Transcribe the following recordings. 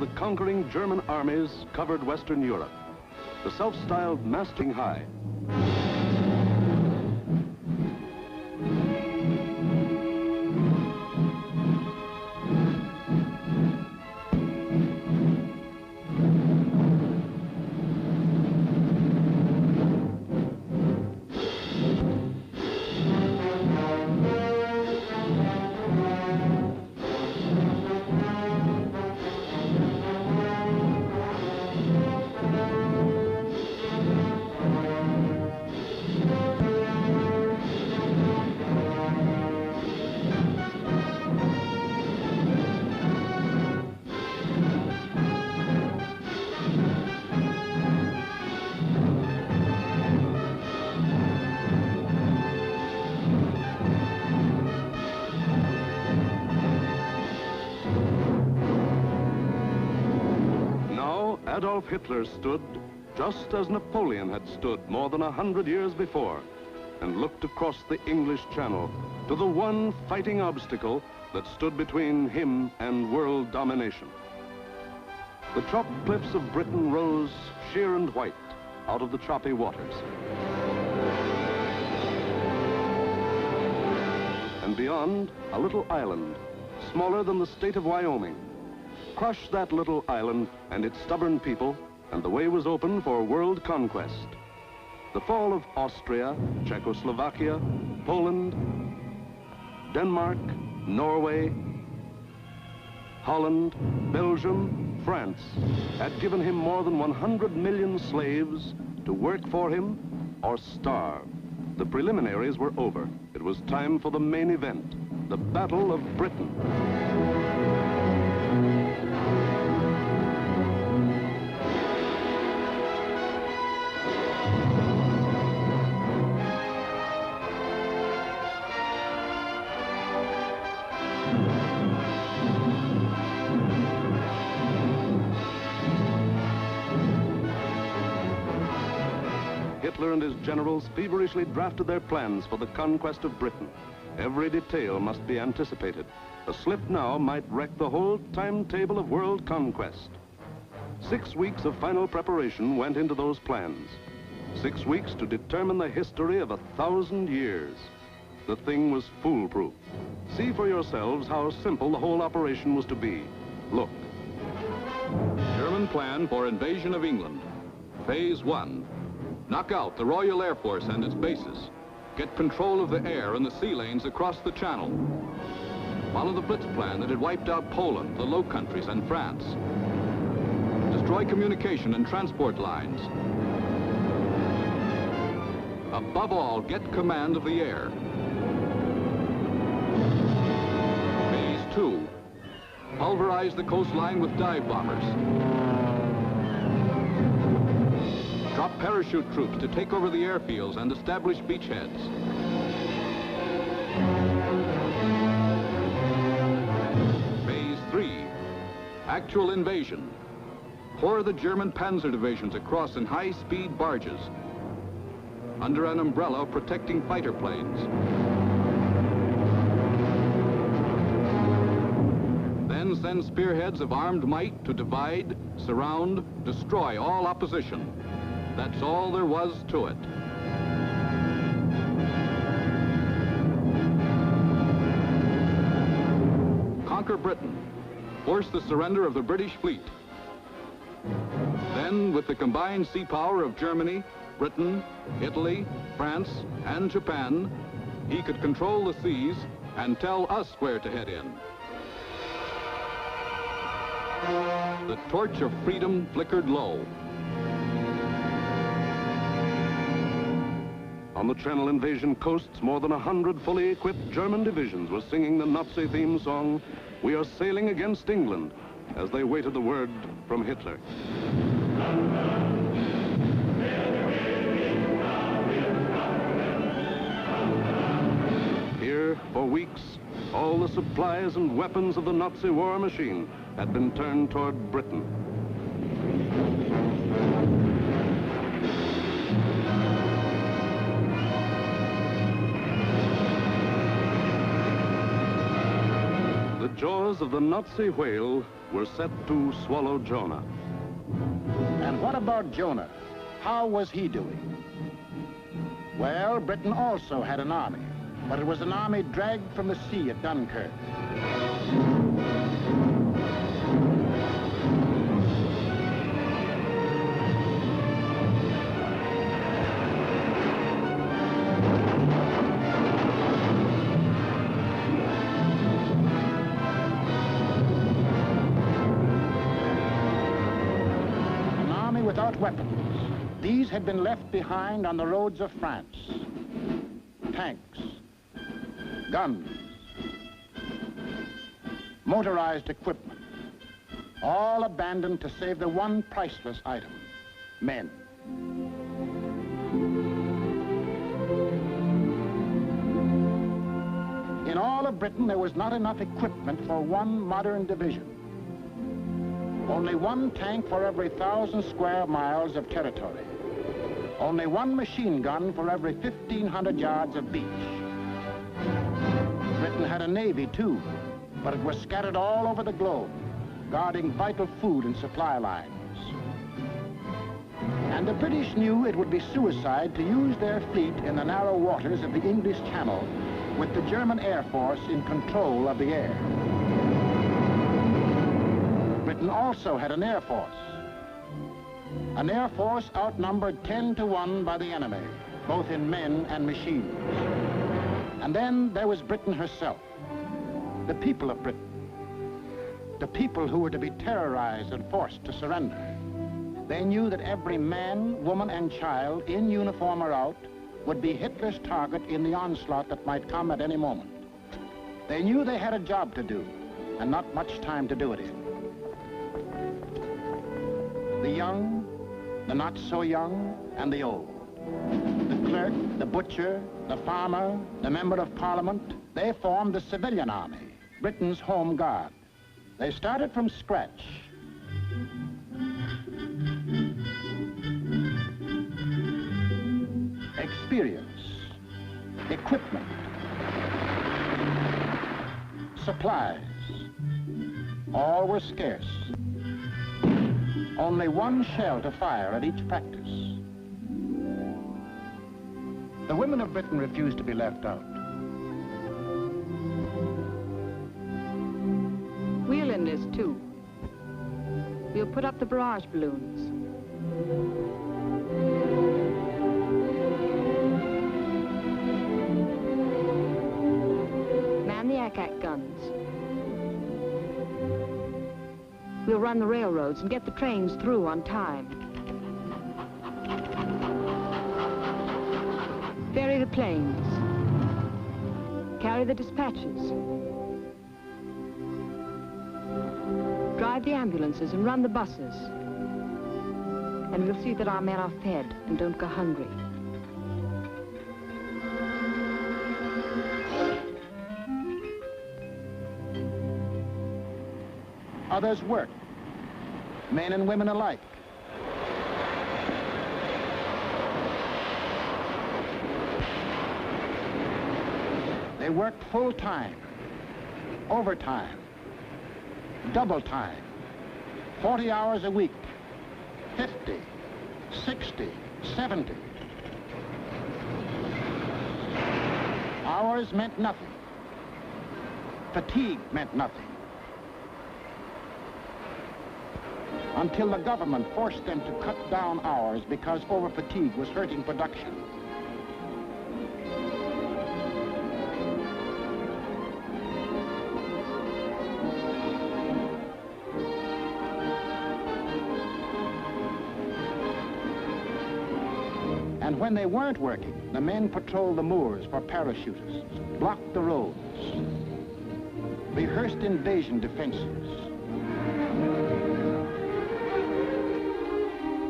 the conquering German armies covered Western Europe. The self-styled masting high. Adolf Hitler stood just as Napoleon had stood more than 100 years before, and looked across the English Channel to the one fighting obstacle that stood between him and world domination. The chopped cliffs of Britain rose sheer and white out of the choppy waters. And beyond, a little island, smaller than the state of Wyoming. Crush that little island and its stubborn people, and the way was open for world conquest. The fall of Austria, Czechoslovakia, Poland, Denmark, Norway, Holland, Belgium, France had given him more than 100 million slaves to work for him or starve. The preliminaries were over. It was time for the main event, the Battle of Britain. Hitler and his generals feverishly drafted their plans for the conquest of Britain. Every detail must be anticipated. A slip now might wreck the whole timetable of world conquest. 6 weeks of final preparation went into those plans. 6 weeks to determine the history of 1,000 years. The thing was foolproof. See for yourselves how simple the whole operation was to be. Look. German plan for invasion of England. Phase 1. Knock out the Royal Air Force and its bases. Get control of the air and the sea lanes across the Channel. Follow the Blitz plan that had wiped out Poland, the Low Countries, and France. Destroy communication and transport lines. Above all, get command of the air. Phase 2. Pulverize the coastline with dive bombers. Drop parachute troops to take over the airfields and establish beachheads. Phase 3. Actual invasion. Pour the German panzer divisions across in high-speed barges under an umbrella protecting fighter planes. Then send spearheads of armed might to divide, surround, destroy all opposition. That's all there was to it. Conquer Britain. Force the surrender of the British fleet. Then, with the combined sea power of Germany, Britain, Italy, France, and Japan, he could control the seas and tell us where to head in. The torch of freedom flickered low. On the Channel invasion coasts, more than 100 fully equipped German divisions were singing the Nazi theme song, "We are sailing against England," as they waited the word from Hitler. Here, for weeks, all the supplies and weapons of the Nazi war machine had been turned toward Britain. The jaws of the Nazi whale were set to swallow Jonah. And what about Jonah? How was he doing? Well, Britain also had an army, but it was an army dragged from the sea at Dunkirk. Without weapons, these had been left behind on the roads of France. Tanks, guns, motorized equipment, all abandoned to save the one priceless item, men. In all of Britain, there was not enough equipment for one modern division. Only one tank for every 1,000 square miles of territory. Only one machine gun for every 1,500 yards of beach. Britain had a navy too, but it was scattered all over the globe, guarding vital food and supply lines. And the British knew it would be suicide to use their fleet in the narrow waters of the English Channel with the German Air Force in control of the air. Britain also had an air force. An air force outnumbered 10 to 1 by the enemy, both in men and machines. And then there was Britain herself, the people of Britain, the people who were to be terrorized and forced to surrender. They knew that every man, woman, and child, in uniform or out, would be Hitler's target in the onslaught that might come at any moment. They knew they had a job to do, and not much time to do it in. The young, the not so young, and the old. The clerk, the butcher, the farmer, the member of parliament, they formed the civilian army, Britain's home guard. They started from scratch. Experience, equipment, supplies, all were scarce. Only one shell to fire at each practice. The women of Britain refused to be left out. We'll enlist too. We'll put up the barrage balloons. Man the ack-ack guns. We'll run the railroads and get the trains through on time. Ferry the planes. Carry the dispatches. Drive the ambulances and run the buses. And we'll see that our men are fed and don't go hungry. Others worked, men and women alike. They worked full time, overtime, double time, 40 hours a week, 50, 60, 70. Hours meant nothing. Fatigue meant nothing. Until the government forced them to cut down hours because over-fatigue was hurting production. And when they weren't working, the men patrolled the moors for parachutists, blocked the roads, rehearsed invasion defenses.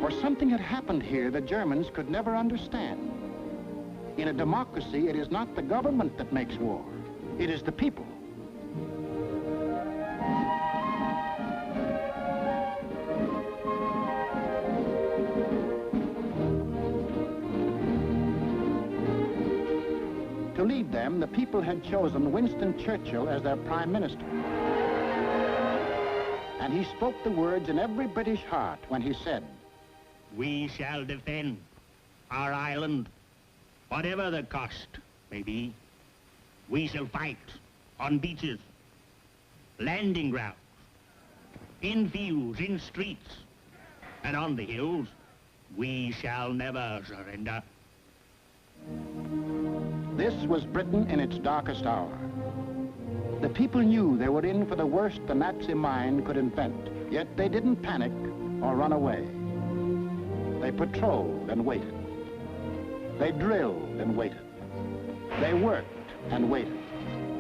For something had happened here the Germans could never understand. In a democracy, it is not the government that makes war. It is the people. To lead them, the people had chosen Winston Churchill as their prime minister. And he spoke the words in every British heart when he said, "We shall defend our island, whatever the cost may be. We shall fight on beaches, landing grounds, in fields, in streets, and on the hills. We shall never surrender." This was Britain in its darkest hour. The people knew they were in for the worst the Nazi mind could invent, yet they didn't panic or run away. They patrolled and waited. They drilled and waited. They worked and waited.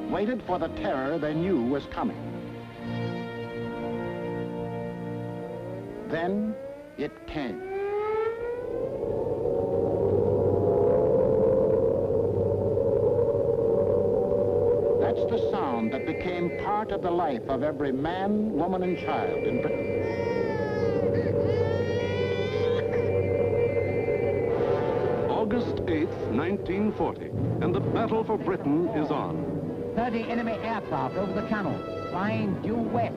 Waited for the terror they knew was coming. Then it came. That's the sound that became part of the life of every man, woman, and child in Britain. August 8th, 1940, and the battle for Britain is on. 30 enemy aircraft over the channel, flying due west.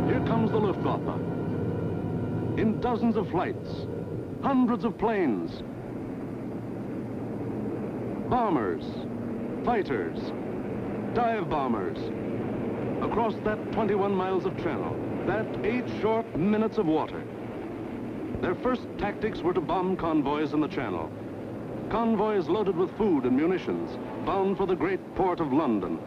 Here comes the Luftwaffe. In dozens of flights, hundreds of planes, bombers, fighters, dive bombers, across that 21 miles of channel, that 8 short minutes of water. Their first tactics were to bomb convoys in the channel. Convoys loaded with food and munitions, bound for the great port of London.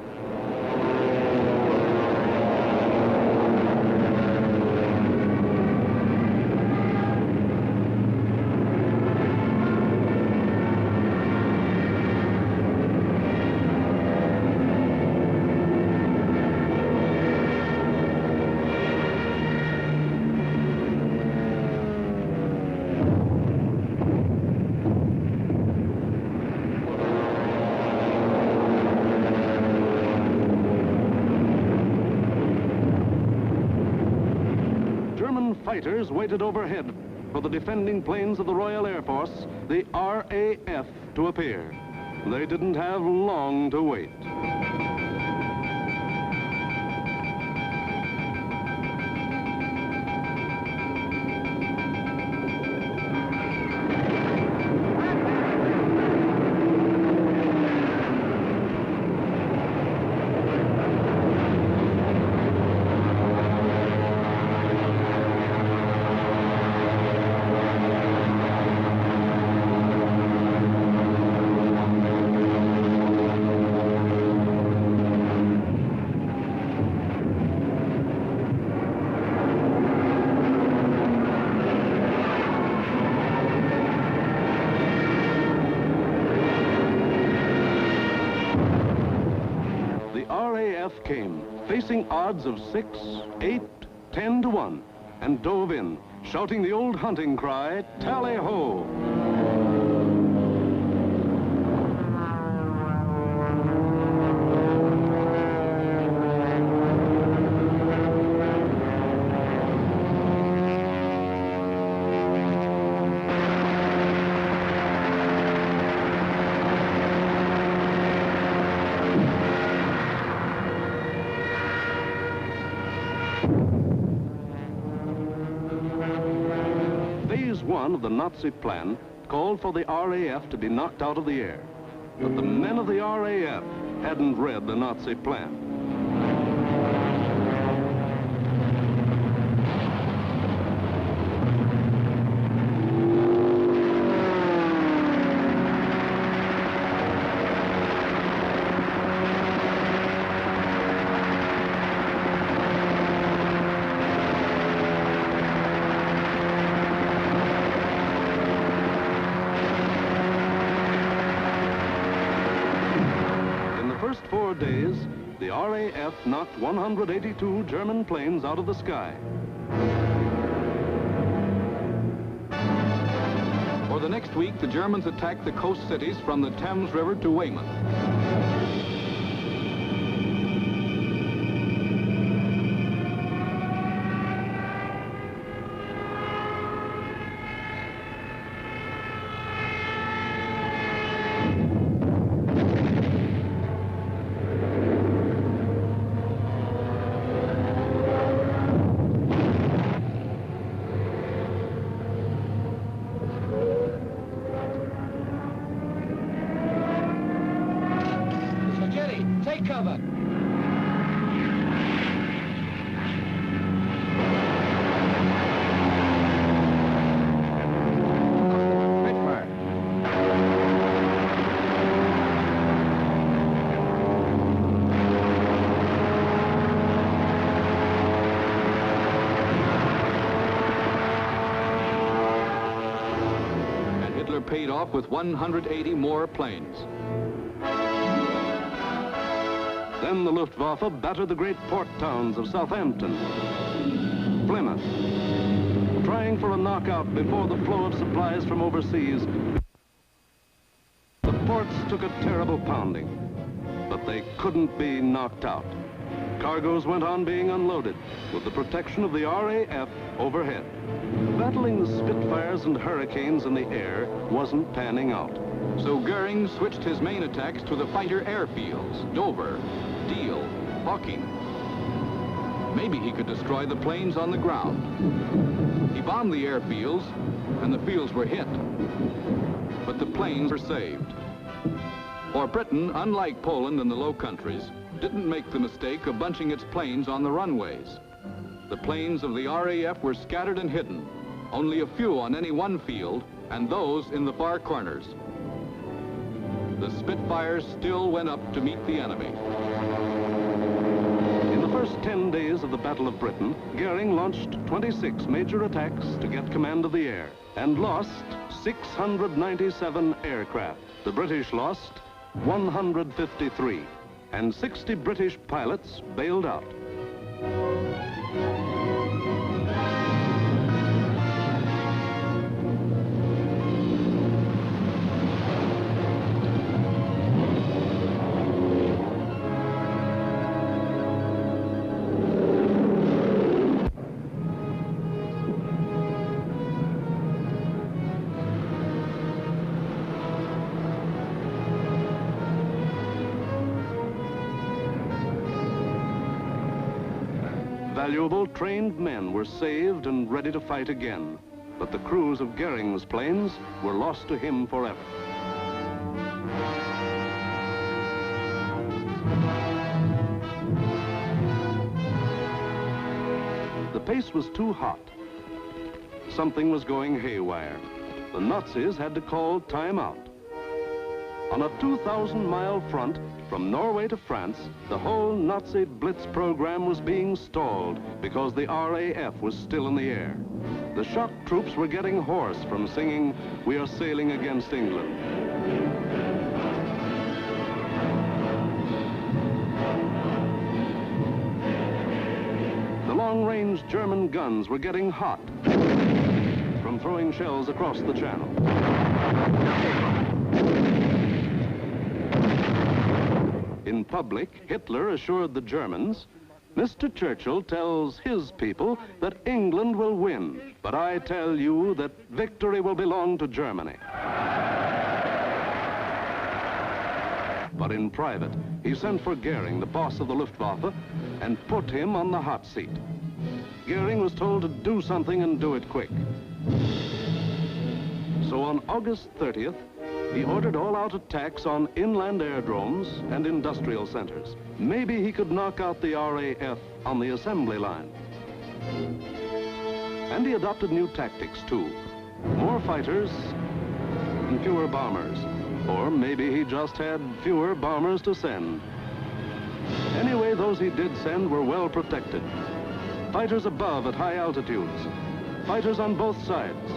Fighters waited overhead for the defending planes of the Royal Air Force, the RAF, to appear. They didn't have long to wait. Came, facing odds of 6, 8, 10 to 1, and dove in, shouting the old hunting cry, "Tally-ho!" Phase 1 of the Nazi plan called for the RAF to be knocked out of the air. But the men of the RAF hadn't read the Nazi plan. First 4 days, the RAF knocked 182 German planes out of the sky. For the next week, the Germans attacked the coast cities from the Thames River to Weymouth. Take cover! Paid off with 180 more planes. Then the Luftwaffe battered the great port towns of Southampton, Plymouth, trying for a knockout before the flow of supplies from overseas. The ports took a terrible pounding, but they couldn't be knocked out. Cargoes went on being unloaded with the protection of the RAF overhead. Battling the Spitfires and Hurricanes in the air wasn't panning out. So Goering switched his main attacks to the fighter airfields, Dover, Deal, Hawking. Maybe he could destroy the planes on the ground. He bombed the airfields, and the fields were hit. But the planes were saved. For Britain, unlike Poland and the Low Countries, didn't make the mistake of bunching its planes on the runways. The planes of the RAF were scattered and hidden, only a few on any one field, and those in the far corners. The Spitfires still went up to meet the enemy. In the first 10 days of the Battle of Britain, Goering launched 26 major attacks to get command of the air and lost 697 aircraft. The British lost 153, and 60 British pilots bailed out. Valuable trained men were saved and ready to fight again, but the crews of Goering's planes were lost to him forever. The pace was too hot. Something was going haywire. The Nazis had to call time out. On a 2,000-mile front from Norway to France, the whole Nazi Blitz program was being stalled because the RAF was still in the air. The shock troops were getting hoarse from singing, "We are sailing against England." The long-range German guns were getting hot from throwing shells across the channel. In public, Hitler assured the Germans, "Mr. Churchill tells his people that England will win, but I tell you that victory will belong to Germany." But in private, he sent for Goering, the boss of the Luftwaffe, and put him on the hot seat. Goering was told to do something and do it quick. So on August 30th, he ordered all-out attacks on inland aerodromes and industrial centers. Maybe he could knock out the RAF on the assembly line. And he adopted new tactics, too. More fighters and fewer bombers. Or maybe he just had fewer bombers to send. Anyway, those he did send were well protected. Fighters above at high altitudes. Fighters on both sides.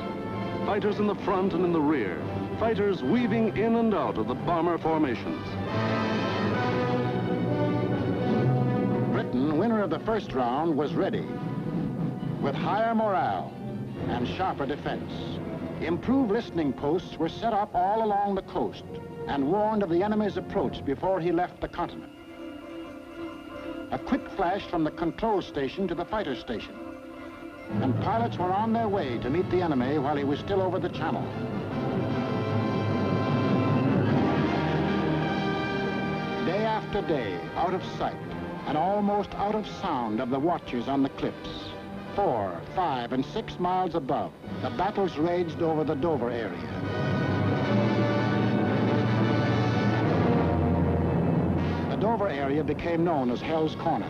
Fighters in the front and in the rear. Fighters weaving in and out of the bomber formations. Britain, winner of the first round, was ready. With higher morale and sharper defense. Improved listening posts were set up all along the coast and warned of the enemy's approach before he left the continent. A quick flash from the control station to the fighter station. And pilots were on their way to meet the enemy while he was still over the channel. Day after day, out of sight and almost out of sound of the watchers on the cliffs, 4, 5, and 6 miles above, the battles raged over the Dover area. The Dover flyover area became known as Hell's Corner.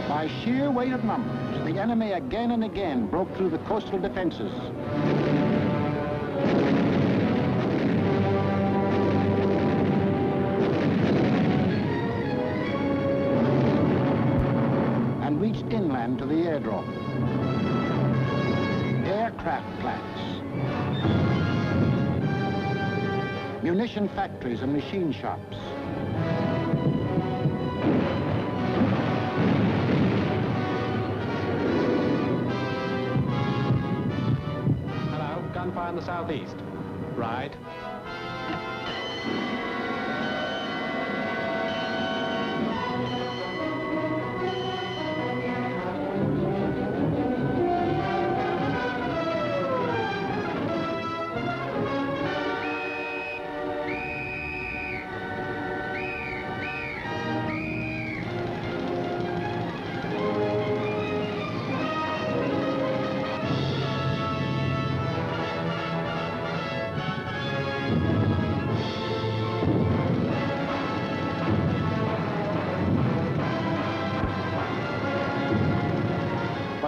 By sheer weight of numbers, the enemy again and again broke through the coastal defenses. And reached inland to the airdrome. Aircraft plants, munition factories and machine shops. Hello, gunfire in the southeast. Right.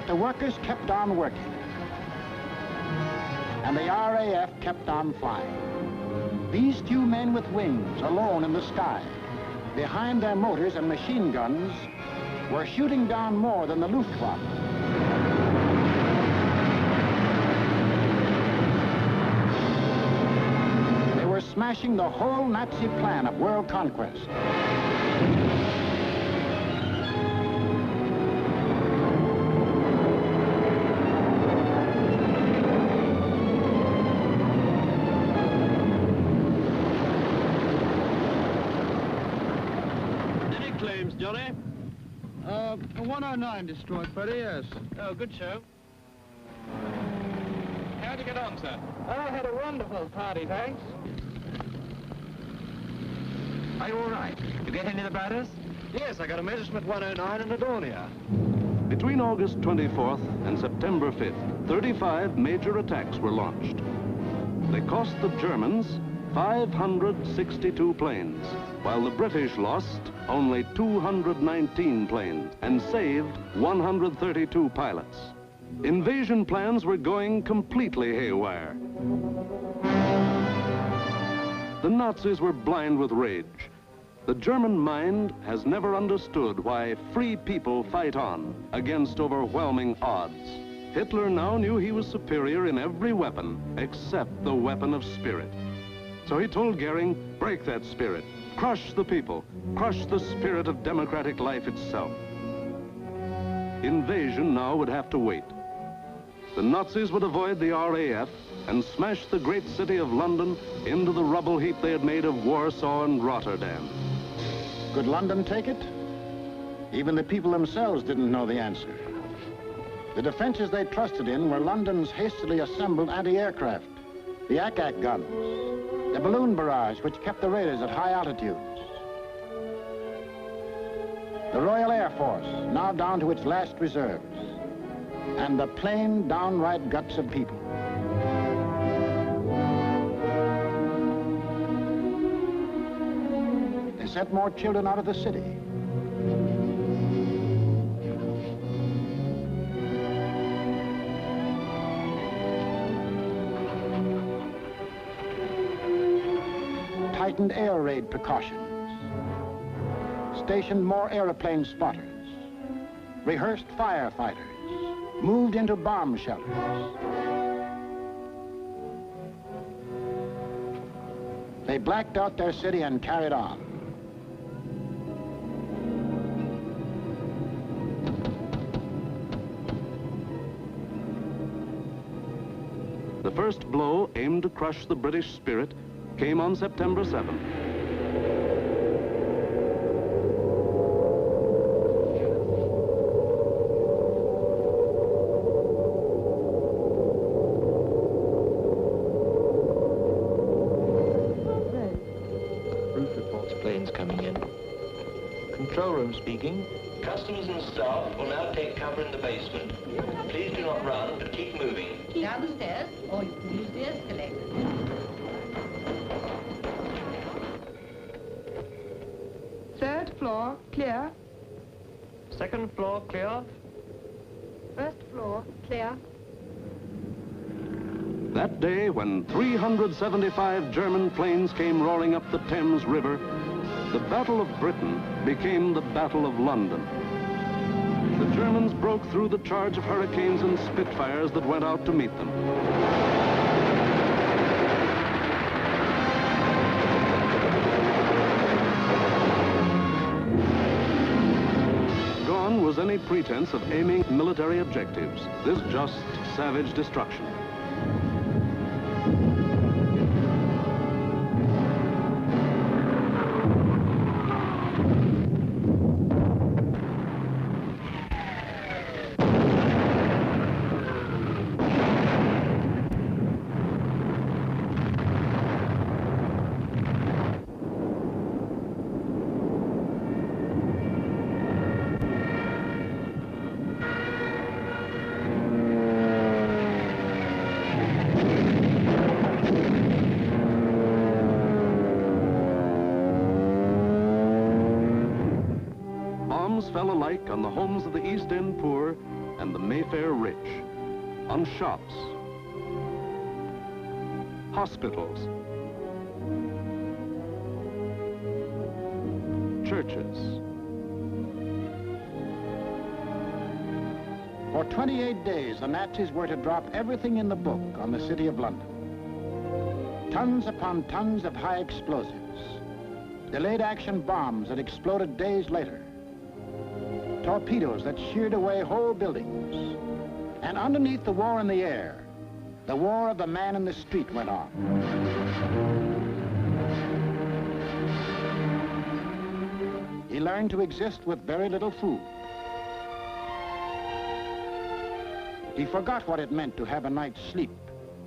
The workers kept on working, and the RAF kept on flying. These few men with wings, alone in the sky, behind their motors and machine guns, were shooting down more than the Luftwaffe. They were smashing the whole Nazi plan of world conquest. Johnny? 109 destroyed, Freddie, yes. Oh, good show. How'd you get on, sir? I had a wonderful party, thanks. Are you all right? You get any of the batters? Yes, I got a Messerschmitt 109 in Adonia. Between August 24th and September 5th, 35 major attacks were launched. They cost the Germans 562 planes, while the British lost only 219 planes and saved 132 pilots. Invasion plans were going completely haywire. The Nazis were blind with rage. The German mind has never understood why free people fight on against overwhelming odds. Hitler now knew he was superior in every weapon except the weapon of spirit. So he told Goering, break that spirit, crush the people, crush the spirit of democratic life itself. Invasion now would have to wait. The Nazis would avoid the RAF and smash the great city of London into the rubble heap they had made of Warsaw and Rotterdam. Could London take it? Even the people themselves didn't know the answer. The defenses they trusted in were London's hastily assembled anti-aircraft, the Ack-Ack guns, the balloon barrage which kept the raiders at high altitudes. The Royal Air Force, now down to its last reserves, and the plain, downright guts of people. They sent more children out of the city. Tightened air raid precautions, stationed more airplane spotters, rehearsed firefighters, moved into bomb shelters. They blacked out their city and carried on. The first blow aimed to crush the British spirit came on September 7th. Roof reports planes coming in. Control room speaking. Customers and staff will now take cover in the basement. Please do not run, but keep moving. Down the stairs, or you can use the escalator. floor, clear. Second floor clear. First floor, clear. That day, when 375 German planes came roaring up the Thames River, the Battle of Britain became the Battle of London. The Germans broke through the charge of Hurricanes and Spitfires that went out to meet them. Gone was any pretense of aiming military objectives. This just savage destruction. Fell alike on the homes of the East End poor and the Mayfair rich, on shops, hospitals, churches. For 28 days, the Nazis were to drop everything in the book on the city of London. Tons upon tons of high explosives, delayed action bombs that exploded days later, torpedoes that sheared away whole buildings. And underneath the war in the air, the war of the man in the street went on. He learned to exist with very little food. He forgot what it meant to have a night's sleep,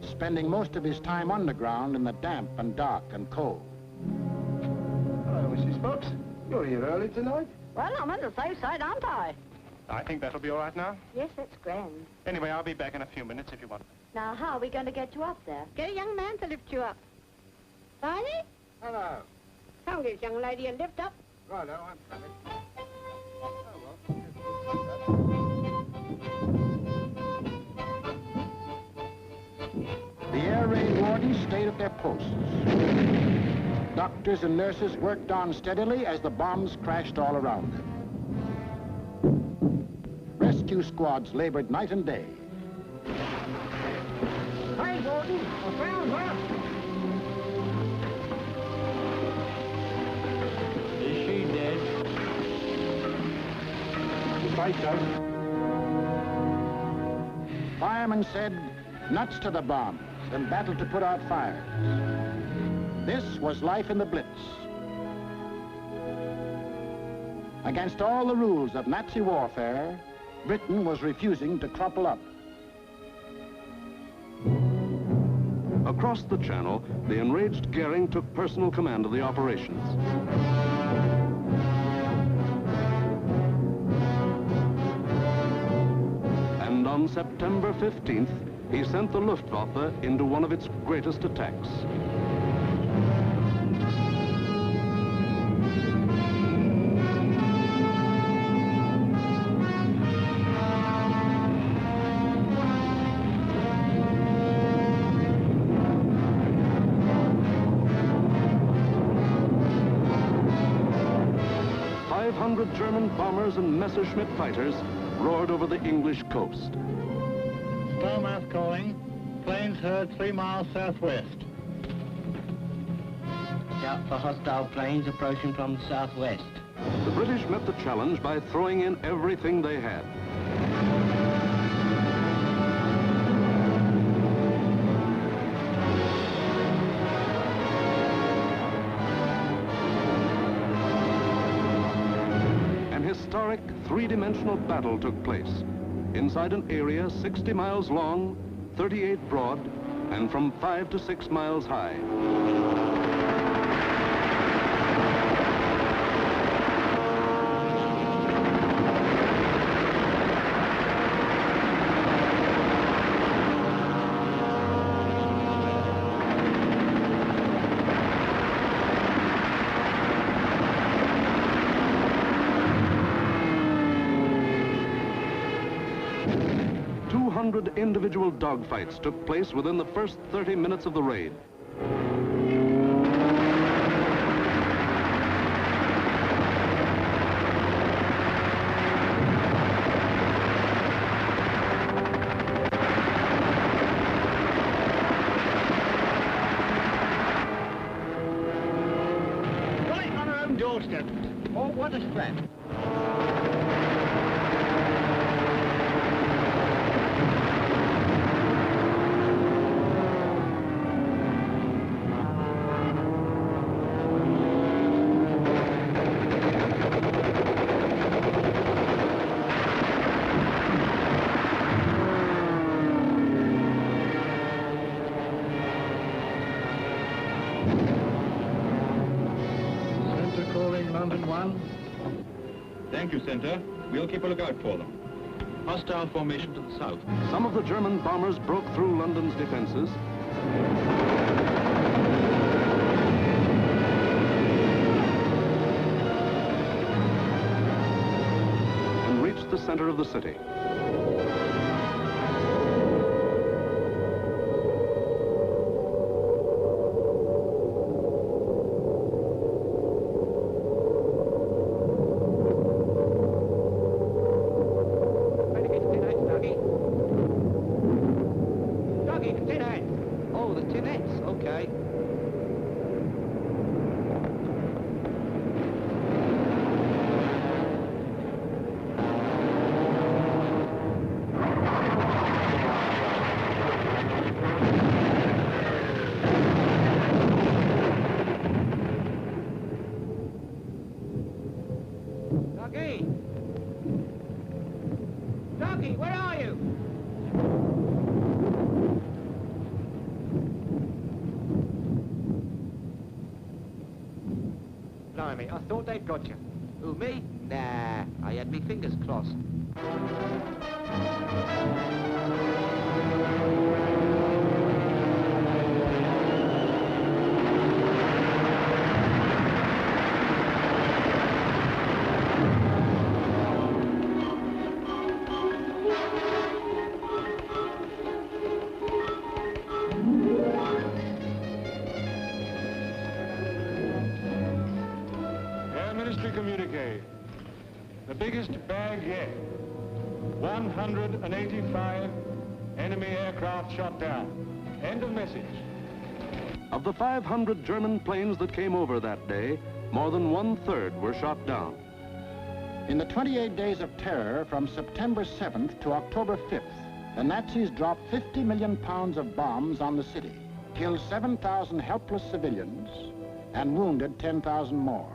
spending most of his time underground in the damp and dark and cold. Hello, Mrs. Fox. You're here early tonight. Well, I'm on the safe side, aren't I? I think that'll be all right now. Yes, that's grand. Anyway, I'll be back in a few minutes if you want. Now, how are we going to get you up there? Get a young man to lift you up. Barney? Hello. Come give this young lady a lift up. Righto, I'm coming. The air raid wardens stayed at their posts. Doctors and nurses worked on steadily as the bombs crashed all around them. Rescue squads labored night and day. Hey, Gordon, I found her. Is she dead? Fight out. Firemen said, nuts to the bombs and battle to put out fires. This was life in the Blitz. Against all the rules of Nazi warfare, Britain was refusing to crumple up. Across the Channel, the enraged Goering took personal command of the operations. And on September 15th, he sent the Luftwaffe into one of its greatest attacks. German bombers and Messerschmitt fighters roared over the English coast. Starmouth calling. Planes heard 3 miles southwest. Out for hostile planes approaching from the southwest. The British met the challenge by throwing in everything they had. Historic three-dimensional battle took place inside an area 60 miles long, 38 broad, and from 5 to 6 miles high. 100 individual dogfights took place within the first 30 minutes of the raid. Right on our own doorstep. Oh, what a threat. Center calling London 1. Thank you, Center. We'll keep a lookout for them. Hostile formation to the south. Some of the German bombers broke through London's defenses and reached the center of the city. Oh, the tinettes, okay. Doggy! Doggy, where are you? Blimey, I thought they'd got you. Who, me? Nah, I had me fingers crossed. Air Ministry communique. The biggest bag yet. 185 enemy aircraft shot down. End of message. Of the 500 German planes that came over that day, more than 1/3 were shot down. In the 28 days of terror from September 7th to October 5th, the Nazis dropped 50 million pounds of bombs on the city, killed 7,000 helpless civilians, and wounded 10,000 more.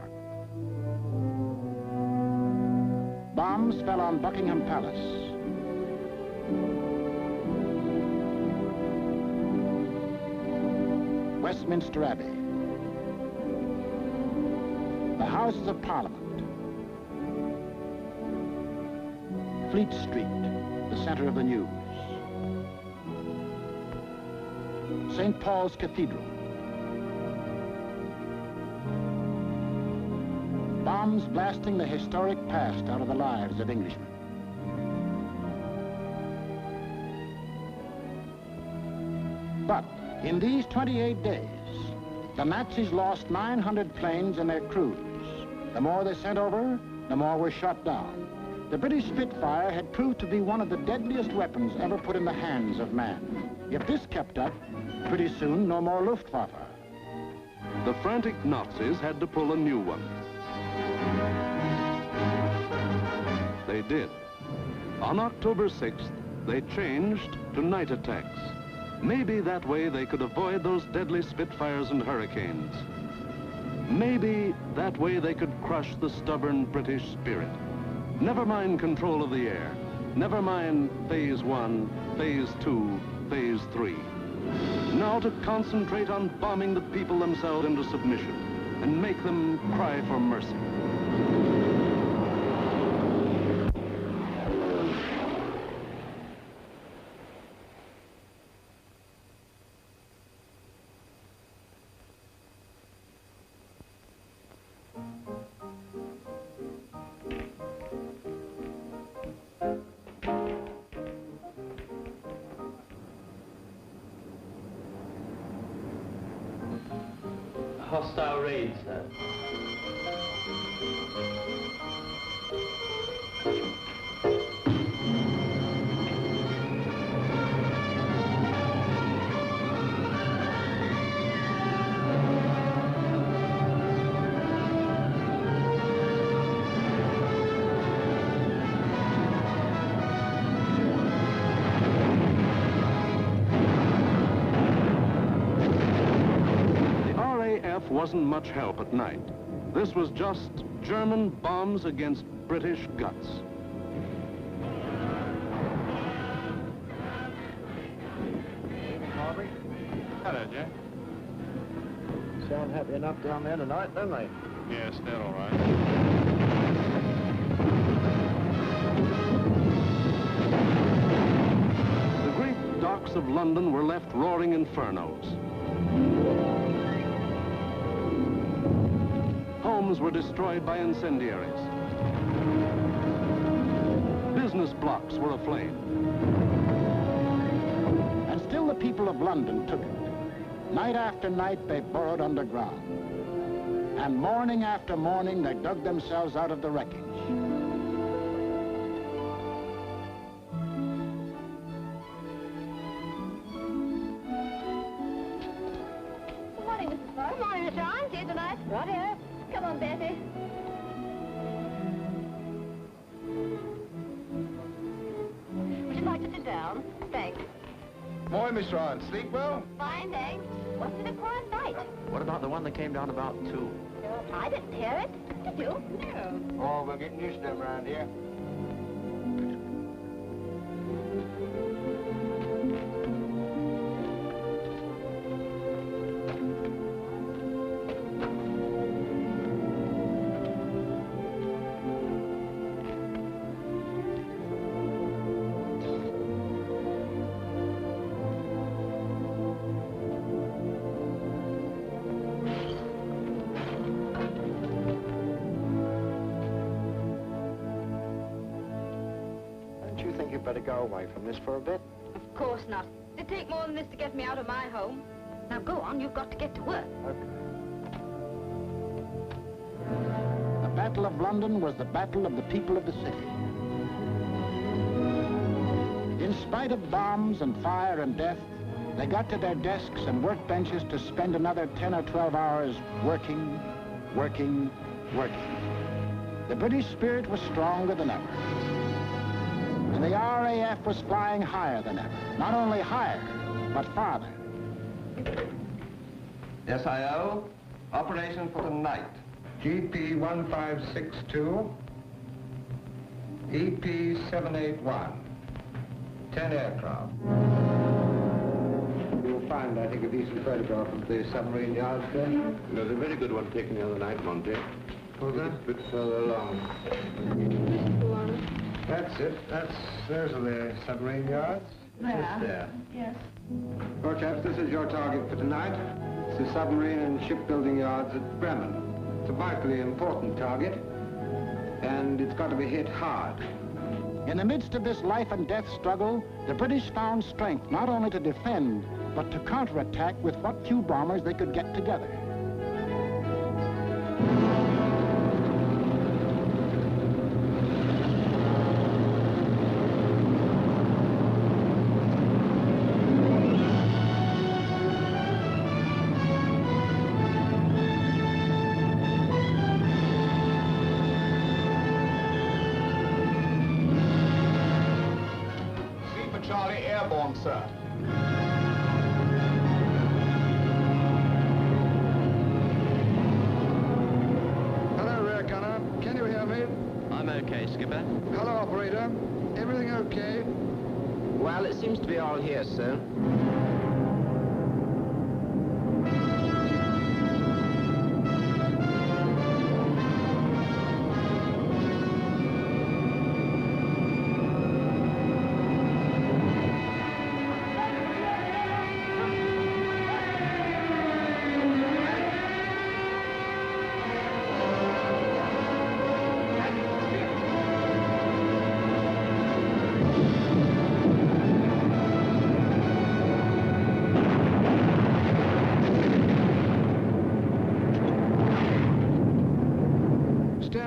Bombs fell on Buckingham Palace, Westminster Abbey, the Houses of Parliament, Fleet Street, the center of the news, St. Paul's Cathedral. Bombs blasting the historic past out of the lives of Englishmen. But in these 28 days, the Nazis lost 900 planes and their crews. The more they sent over, the more were shot down. The British Spitfire had proved to be one of the deadliest weapons ever put in the hands of man. If this kept up, pretty soon no more Luftwaffe. The frantic Nazis had to pull a new one. They did. On October 6th, they changed to night attacks. Maybe that way they could avoid those deadly Spitfires and Hurricanes. Maybe that way they could crush the stubborn British spirit. Never mind control of the air. Never mind Phase 1, Phase 2, Phase 3. Now to concentrate on bombing the people themselves into submission and make them cry for mercy. hostile raid, sir. Wasn't much help at night. This was just German bombs against British guts. Harvey? Hello, Jack. Sound happy enough down there tonight, don't they? Yes, they're all right. The great docks of London were left roaring infernos. Homes were destroyed by incendiaries. Business blocks were aflame. And still the people of London took it. Night after night, they burrowed underground. And morning after morning, they dug themselves out of the wreckage. Good morning, Mrs. Fox. Good morning, Miss Ryan. See you tonight. Right here. Come on, Betty. Would you like to sit down? Thanks. Morning, Miss Ryan. Sleep well? Fine, thanks. Wasn't it a quiet night? What about the one that came down about 2? I didn't hear it. Did you? No. Oh, we're getting used to them around here. Better go away from this for a bit. Of course not. It'd take more than this to get me out of my home. Now go on, you've got to get to work. Okay. The Battle of London was the battle of the people of the city. In spite of bombs and fire and death, they got to their desks and workbenches to spend another 10 or 12 hours working, working, working. The British spirit was stronger than ever. And the RAF was flying higher than ever. Not only higher, but farther. SIO, operation for tonight. GP 1562, EP 781, 10 aircraft. You'll find, I think, a decent photograph of the submarine yards there. There's a very good one taken the other night, Monty. Was that? A bit further along. That's it. Those are the submarine yards. Just there. Yes. Well, chaps, this is your target for tonight. It's the submarine and shipbuilding yards at Bremen. It's a vitally important target, and it's got to be hit hard. In the midst of this life and death struggle, the British found strength not only to defend, but to counterattack with what few bombers they could get together. Charlie, airborne, sir. Hello, rear gunner. Can you hear me? I'm okay, Skipper. Hello, operator. Everything okay? Well, it seems to be all here, sir.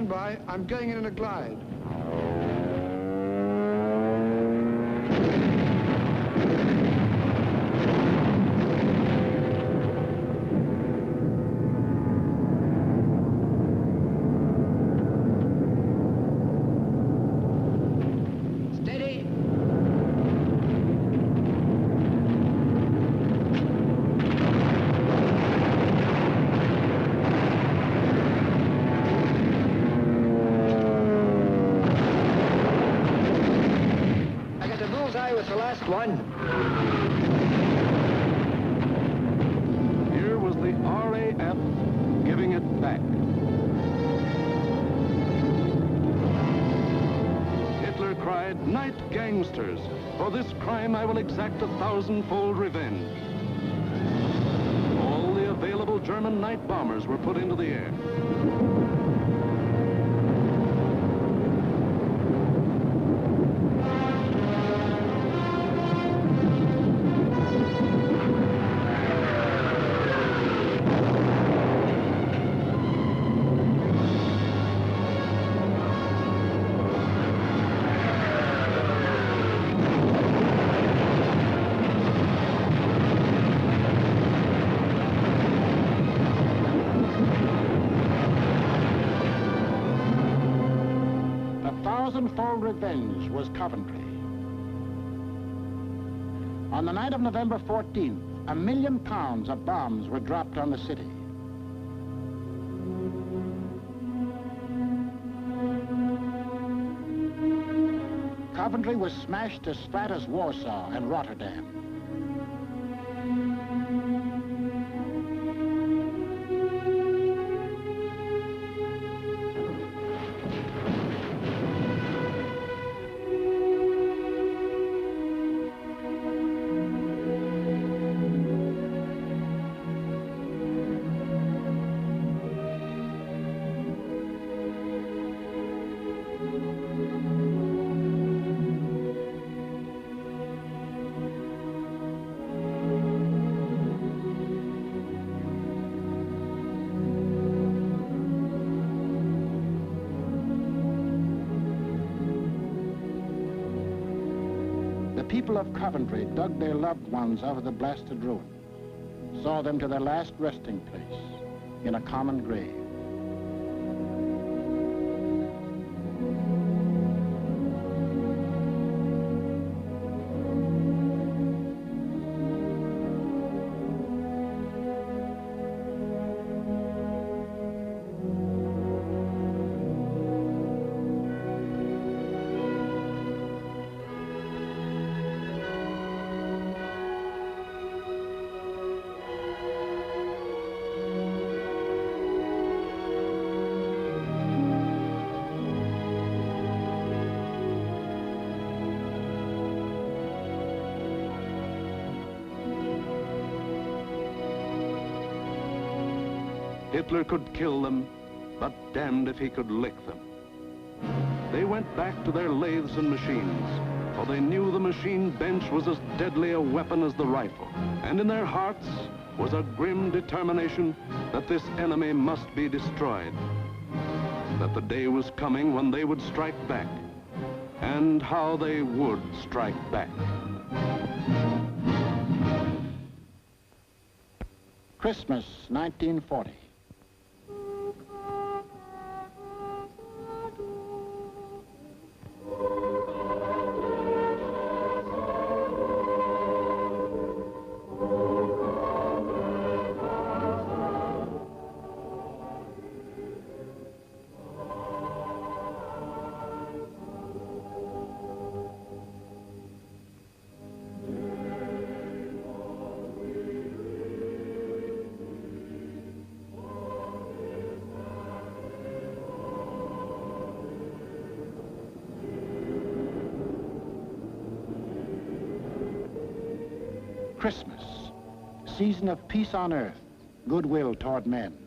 by. I'm going in a glide. One. Here was the RAF giving it back. Hitler cried, "Night gangsters! For this crime I will exact 1,000-fold revenge." All the available German night bombers were put into the air. Thousand-fold revenge was Coventry. On the night of November 14th, £1 million of bombs were dropped on the city. Coventry was smashed as flat as Warsaw and Rotterdam. The people of Coventry dug their loved ones out of the blasted ruins, saw them to their last resting place in a common grave. Hitler could kill them, but damned if he could lick them. They went back to their lathes and machines, for they knew the machine bench was as deadly a weapon as the rifle. And in their hearts was a grim determination that this enemy must be destroyed. That the day was coming when they would strike back, and how they would strike back. Christmas, 1940. Christmas, season of peace on earth, goodwill toward men,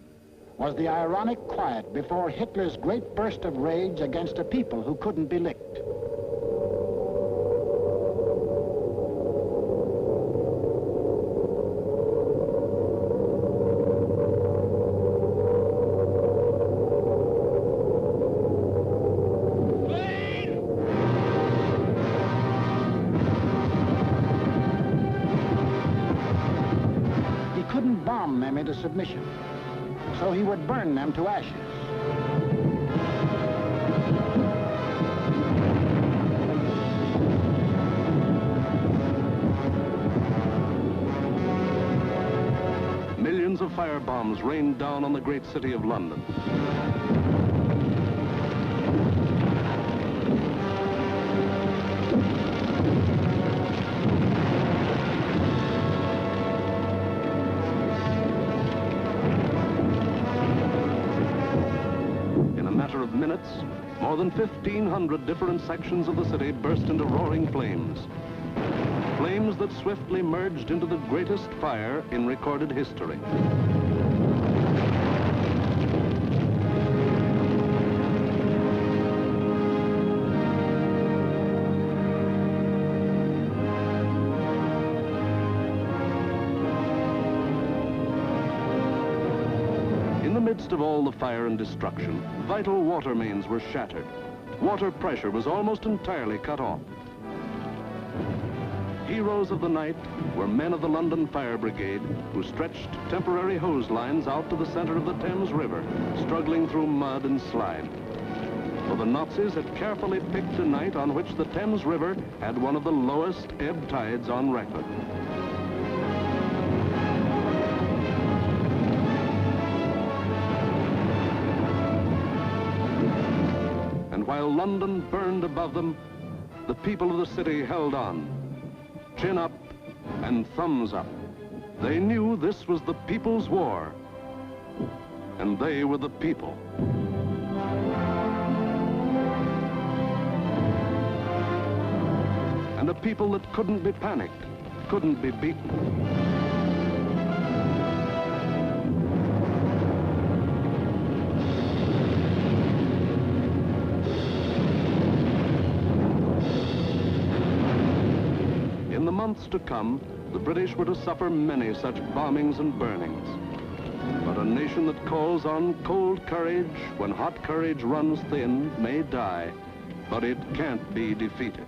was the ironic quiet before Hitler's great burst of rage against a people who couldn't be licked. couldn't bomb them into submission, so he would burn them to ashes. Millions of firebombs rained down on the great city of London. In a matter of minutes, more than 1,500 different sections of the city burst into roaring flames. Flames that swiftly merged into the greatest fire in recorded history. In the midst of all the fire and destruction, vital water mains were shattered. Water pressure was almost entirely cut off. Heroes of the night were men of the London Fire Brigade who stretched temporary hose lines out to the center of the Thames River, struggling through mud and slime. For the Nazis had carefully picked a night on which the Thames River had one of the lowest ebb tides on record. And while London burned above them, the people of the city held on. Chin up and thumbs up. They knew this was the people's war, and they were the people. And a people that couldn't be panicked, couldn't be beaten. In the months to come, the British were to suffer many such bombings and burnings. But a nation that calls on cold courage when hot courage runs thin may die, but it can't be defeated.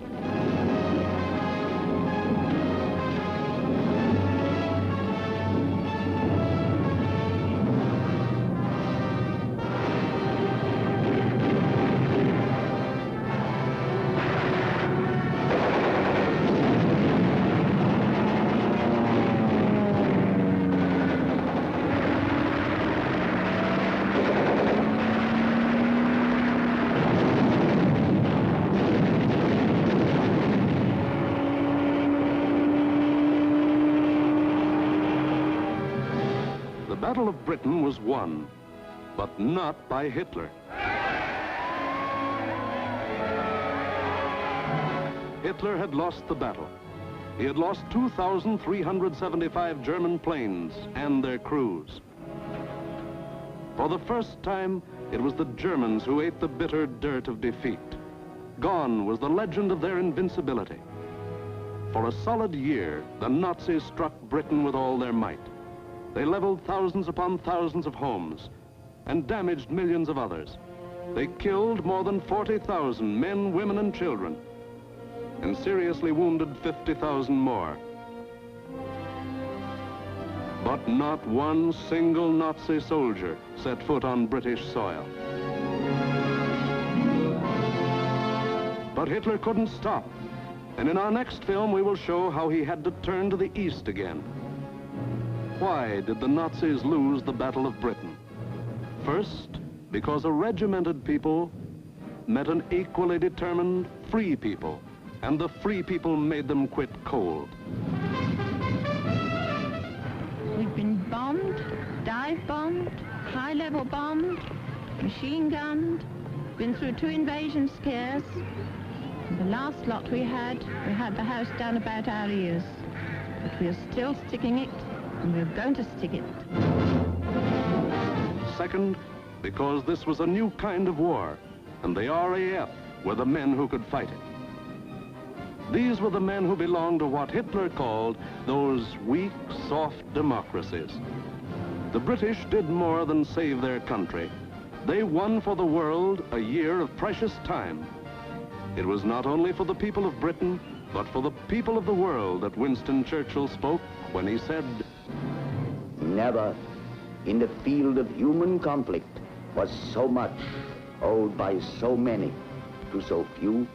The Battle of Britain was won, but not by Hitler. Hitler had lost the battle. He had lost 2,375 German planes and their crews. For the first time, it was the Germans who ate the bitter dirt of defeat. Gone was the legend of their invincibility. For a solid year, the Nazis struck Britain with all their might. They leveled thousands upon thousands of homes and damaged millions of others. They killed more than 40,000 men, women, and children, and seriously wounded 50,000 more. But not one single Nazi soldier set foot on British soil. But Hitler couldn't stop, and in our next film we will show how he had to turn to the east again. Why did the Nazis lose the Battle of Britain? First, because a regimented people met an equally determined free people, and the free people made them quit cold. We've been bombed, dive-bombed, high-level bombed, machine-gunned, been through 2 invasion scares. The last lot we had the house down about our ears. But we're still sticking it, and we're going to stick it. Second, because this was a new kind of war, and the RAF were the men who could fight it. These were the men who belonged to what Hitler called those weak, soft democracies. The British did more than save their country. They won for the world a year of precious time. It was not only for the people of Britain, but for the people of the world that Winston Churchill spoke when he said, Never, in the field of human conflict, was so much owed by so many to so few.